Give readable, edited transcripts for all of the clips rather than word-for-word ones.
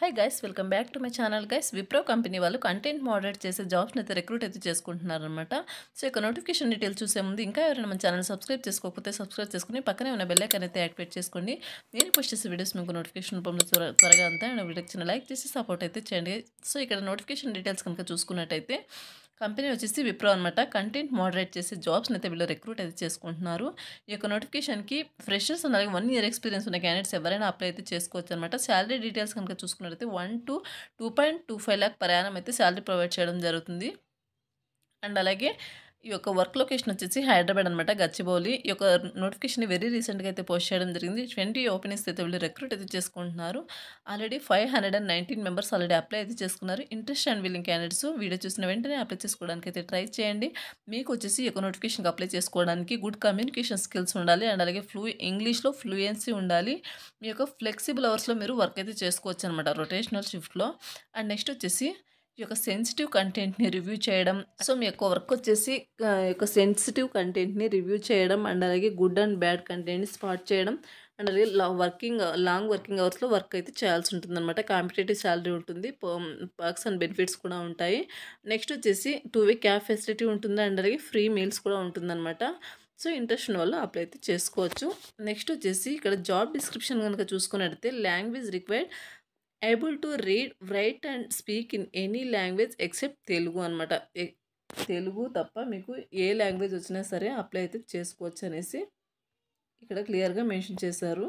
Hi guys, welcome back to my channel guys. Wipro company వాళ్ళు content moderate చేసే జాబ్స్ని అయితే recruit అయితే చేసుకుంటున్నారనమాట. సో ఇక నోటిఫికేషన్ డీటెయిల్స్ చూసే ముందు ఇంకా ఎవరైనా మన ఛానల్ సబ్స్క్రైబ్ చేసుకోకపోతే సబ్స్క్రైబ్ చేసుకుని పక్కనే ఉన్న బెల్ ఐకాన్ అయితే యాక్టివేట్ చేసుకోండి. నేను పోస్ట్ చేసే వీడియోస్ మీకు నోటిఫికేషన్ రూపంలో త్వరగా అంతా వీడియోకి చిన్న లైక్ చేసి సపోర్ట్ అయితే చేయండి. సో ఇక్కడ నోటిఫికేషన్ డీటెయిల్స్ కనుక చూసుకున్నట్టయితే కంపెనీ వచ్చేసి విప్రో అనమాట. కంటెంట్ మోడరేట్ చేసే జాబ్స్ని అయితే వీళ్ళు రిక్రూట్ అయితే చేసుకుంటున్నారు. ఈ యొక్క నోటిఫికేషన్కి ఫ్రెషర్స్ అలాగే 1 year ఎక్స్పీరియన్స్ ఉన్న క్యాండిడేట్స్ ఎవరైనా అప్లై అయితే చేసుకోవచ్చు అనమాట. శాలరీ డీటెయిల్స్ కనుక చూసుకున్నట్టయితే 1 to 2.25 lakh per annum అయితే శాలరీ ప్రొవైడ్ చేయడం జరుగుతుంది. అండ్ అలాగే ఈ యొక్క వర్క్ లొకేషన్ వచ్చేసి హైదరాబాద్ అనమాట, గచ్చిబౌలి. ఈ యొక్క నోటిఫికేషన్ వెరీ రీసెంట్గా అయితే పోస్ట్ చేయడం జరిగింది. 20 ఓపెనింగ్స్ అయితే వీళ్ళు రిక్రూట్ అయితే చేసుకుంటున్నారు. ఆల్రెడీ 519 మెంబర్స్ ఆల్రెడీ అప్లై అయితే చేసుకున్నారు. Interest and willing candidates video చూసిన వెంటనే అప్లై చేసుకోవడానికి అయితే ట్రై చేయండి. మీకు వచ్చేసి ఈ యొక్క నోటిఫికేషన్కి అప్లై చేసుకోవడానికి గుడ్ కమ్యూనికేషన్ స్కిల్స్ ఉండాలి అండ్ అలాగే ఇంగ్లీష్లో ఫ్లూయెన్సీ ఉండాలి. మీ యొక్క ఫ్లెక్సిబుల్ అవర్స్లో మీరు వర్క్ అయితే చేసుకోవచ్చు అనమాట, రొటేషనల్ షిఫ్ట్లో. అండ్ నెక్స్ట్ వచ్చేసి ఈ యొక్క సెన్సిటివ్ కంటెంట్ని రివ్యూ చేయడం. సో మీ యొక్క వర్క్ వచ్చేసి యొక్క సెన్సిటివ్ కంటెంట్ని రివ్యూ చేయడం అండ్ అలాగే గుడ్ అండ్ బ్యాడ్ కంటెంట్ని స్పాట్ చేయడం అండ్ అలాగే లాంగ్ వర్కింగ్ అవర్స్లో వర్క్ అయితే చేయాల్సి ఉంటుంది అనమాట. కాంపిటేటివ్ శాలరీ ఉంటుంది, పర్క్స్ అండ్ బెనిఫిట్స్ కూడా ఉంటాయి. నెక్స్ట్ వచ్చేసి 2-way క్యాబ్ ఫెసిలిటీ ఉంటుంది అండ్ అలాగే ఫ్రీ మీల్స్ కూడా ఉంటుందన్నమాట. సో ఇంట్రెస్ట్ ఉన్న వాళ్ళు అప్లై అయితే చేసుకోవచ్చు. నెక్స్ట్ వచ్చేసి ఇక్కడ జాబ్ డిస్క్రిప్షన్ కనుక చూసుకున్నట్టయితే language required able to read, right and speak in any language except Telugu అనమాట. తెలుగు తప్ప మీకు ఏ లాంగ్వేజ్ వచ్చినా సరే అప్లై అయితే చేసుకోవచ్చు అనేసి ఇక్కడ క్లియర్గా మెన్షన్ చేశారు.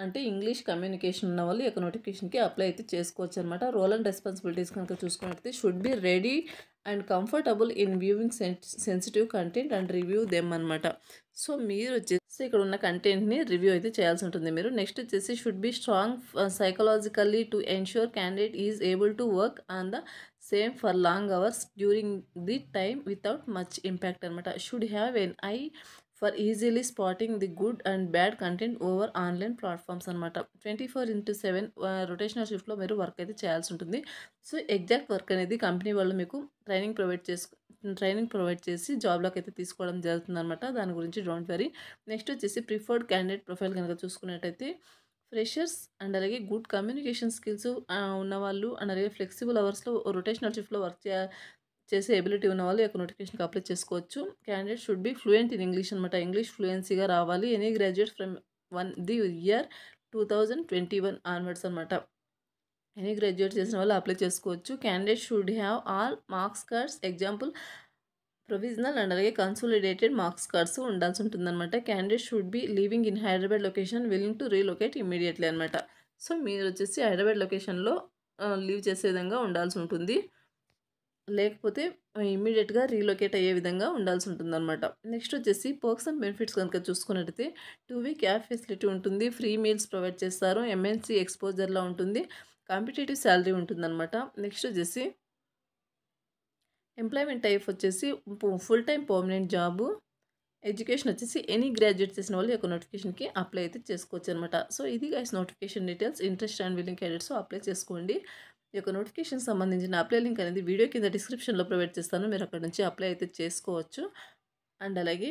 అంటే ఇంగ్లీష్ కమ్యూనికేషన్ ఉన్న వాళ్ళు ఈ యొక్క నోటిఫికేషన్కి అప్లై అయితే చేసుకోవచ్చు అనమాట. రోల్ అండ్ రెస్పాన్సిబిలిటీస్ కనుక చూసుకున్నట్లయితే should be ready and comfortable in viewing sensitive content and review them అనమాట. సో మీరు వచ్చేసి ఇక్కడ ఉన్న కంటెంట్ని రివ్యూ అయితే చేయాల్సి ఉంటుంది మీరు. నెక్స్ట్ వచ్చేసి should be strong psychologically to ensure candidate is able to work on the same for long hours during the time without much impact అనమాట. Should have an eye for easily spotting the good and bad content over online platforms అనమాట. 24/7 rotational షిఫ్ట్లో మీరు work అయితే చేయాల్సి ఉంటుంది. So exact work అనేది company వాళ్ళు మీకు ట్రైనింగ్ ప్రొవైడ్ చేసి జాబ్లోకి అయితే తీసుకోవడం జరుగుతుంది అనమాట. దాని గురించి డోంట్ వరీ. నెక్స్ట్ వచ్చేసి ప్రిఫర్డ్ క్యాండిడేట్ ప్రొఫైల్ కనుక చూసుకున్నట్టయితే ఫ్రెషర్స్ అండ్ అలాగే గుడ్ కమ్యూనికేషన్ స్కిల్స్ ఉన్నవాళ్ళు అండ్ అలాగే ఫ్లెక్సిబుల్ అవర్స్లో రొటేషనల్ షిఫ్ట్లో వర్క్ చేసే ఎబిలిటీ ఉన్న వాళ్ళు యొక్క నోటిఫికేషన్కి అప్లై చేసుకోవచ్చు. Candidate should be fluent in English అనమాట. ఇంగ్లీష్ ఫ్లూయెన్సీగా రావాలి. Any graduate from the year 2021 onwards అనమాట. ఎనీ గ్రాడ్యుయేట్ చేసిన వాళ్ళు అప్లై చేసుకోవచ్చు. Candidate should have all marks cards, example provisional and అలాగే కన్సాలిడేటెడ్ మార్క్స్ కార్డ్స్ ఉండాల్సి ఉంటుందన్నమాట. Candidate should be living in Hyderabad location, willing to relocate immediately అనమాట. So మీరు వచ్చేసి హైదరాబాద్ లొకేషన్లో లీవ్ చేసే విధంగా ఉండాల్సి ఉంటుంది, లేకపోతే ఇమ్మీడియట్గా రీలొకేట్ అయ్యే విధంగా ఉండాల్సి ఉంటుందన్నమాట. నెక్స్ట్ వచ్చేసి పర్క్స్ అండ్ బెనిఫిట్స్ కనుక చూసుకున్నట్టయితే 2-way క్యాబ్ ఫెసిలిటీ ఉంటుంది, ఫ్రీ మీల్స్ ప్రొవైడ్ చేస్తారు, ఎంఎన్సీ ఎక్స్పోజర్లో ఉంటుంది, కాంపిటేటివ్ శాలరీ ఉంటుందన్నమాట. నెక్స్ట్ వచ్చేసి ఎంప్లాయ్మెంట్ టైప్ వచ్చేసి full time permanent job. Education వచ్చేసి ఎనీ గ్రాడ్యుయేట్ చేసిన వాళ్ళు యొక్క నోటిఫికేషన్కి అప్లై అయితే చేసుకోవచ్చు అనమాట. సో ఇది guys notification details. Interest and willing candidates apply చేసుకోండి. ఈ యొక్క నోటిఫికేషన్ సంబంధించిన అప్లై లింక్ అనేది వీడియో కింద డిస్క్రిప్షన్లో ప్రొవైడ్ చేస్తాను, మీరు అక్కడ నుంచి అప్లై అయితే చేసుకోవచ్చు. అండ్ అలాగే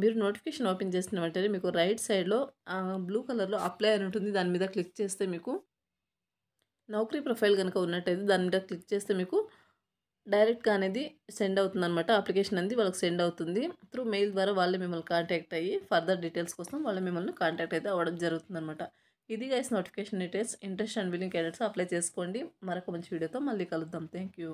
మీరు నోటిఫికేషన్ ఓపెన్ చేసిన వెంటనే మీకు రైట్ సైడ్లో బ్లూ కలర్లో అప్లై అని ఉంటుంది, దాని మీద క్లిక్ చేస్తే మీకు నౌకరీ ప్రొఫైల్ కనుక ఉన్నట్టయితే దాని మీద క్లిక్ చేస్తే మీకు డైరెక్ట్గా అనేది సెండ్ అవుతుంది అనమాట. అప్లికేషన్ అనేది వాళ్ళకి సెండ్ అవుతుంది త్రూ మెయిల్ ద్వారా. వాళ్ళే మిమ్మల్ని కాంటాక్ట్ అయ్యి ఫర్దర్ డీటెయిల్స్ కోసం వాళ్ళు మిమ్మల్ని కాంటాక్ట్ అయితే అవ్వడం జరుగుతుంది అనమాట. ఇది guys notification details. Interest and willing candidates apply చేసుకోండి. మరొక మంచి వీడియోతో మళ్ళీ కలుద్దాం. Thank you.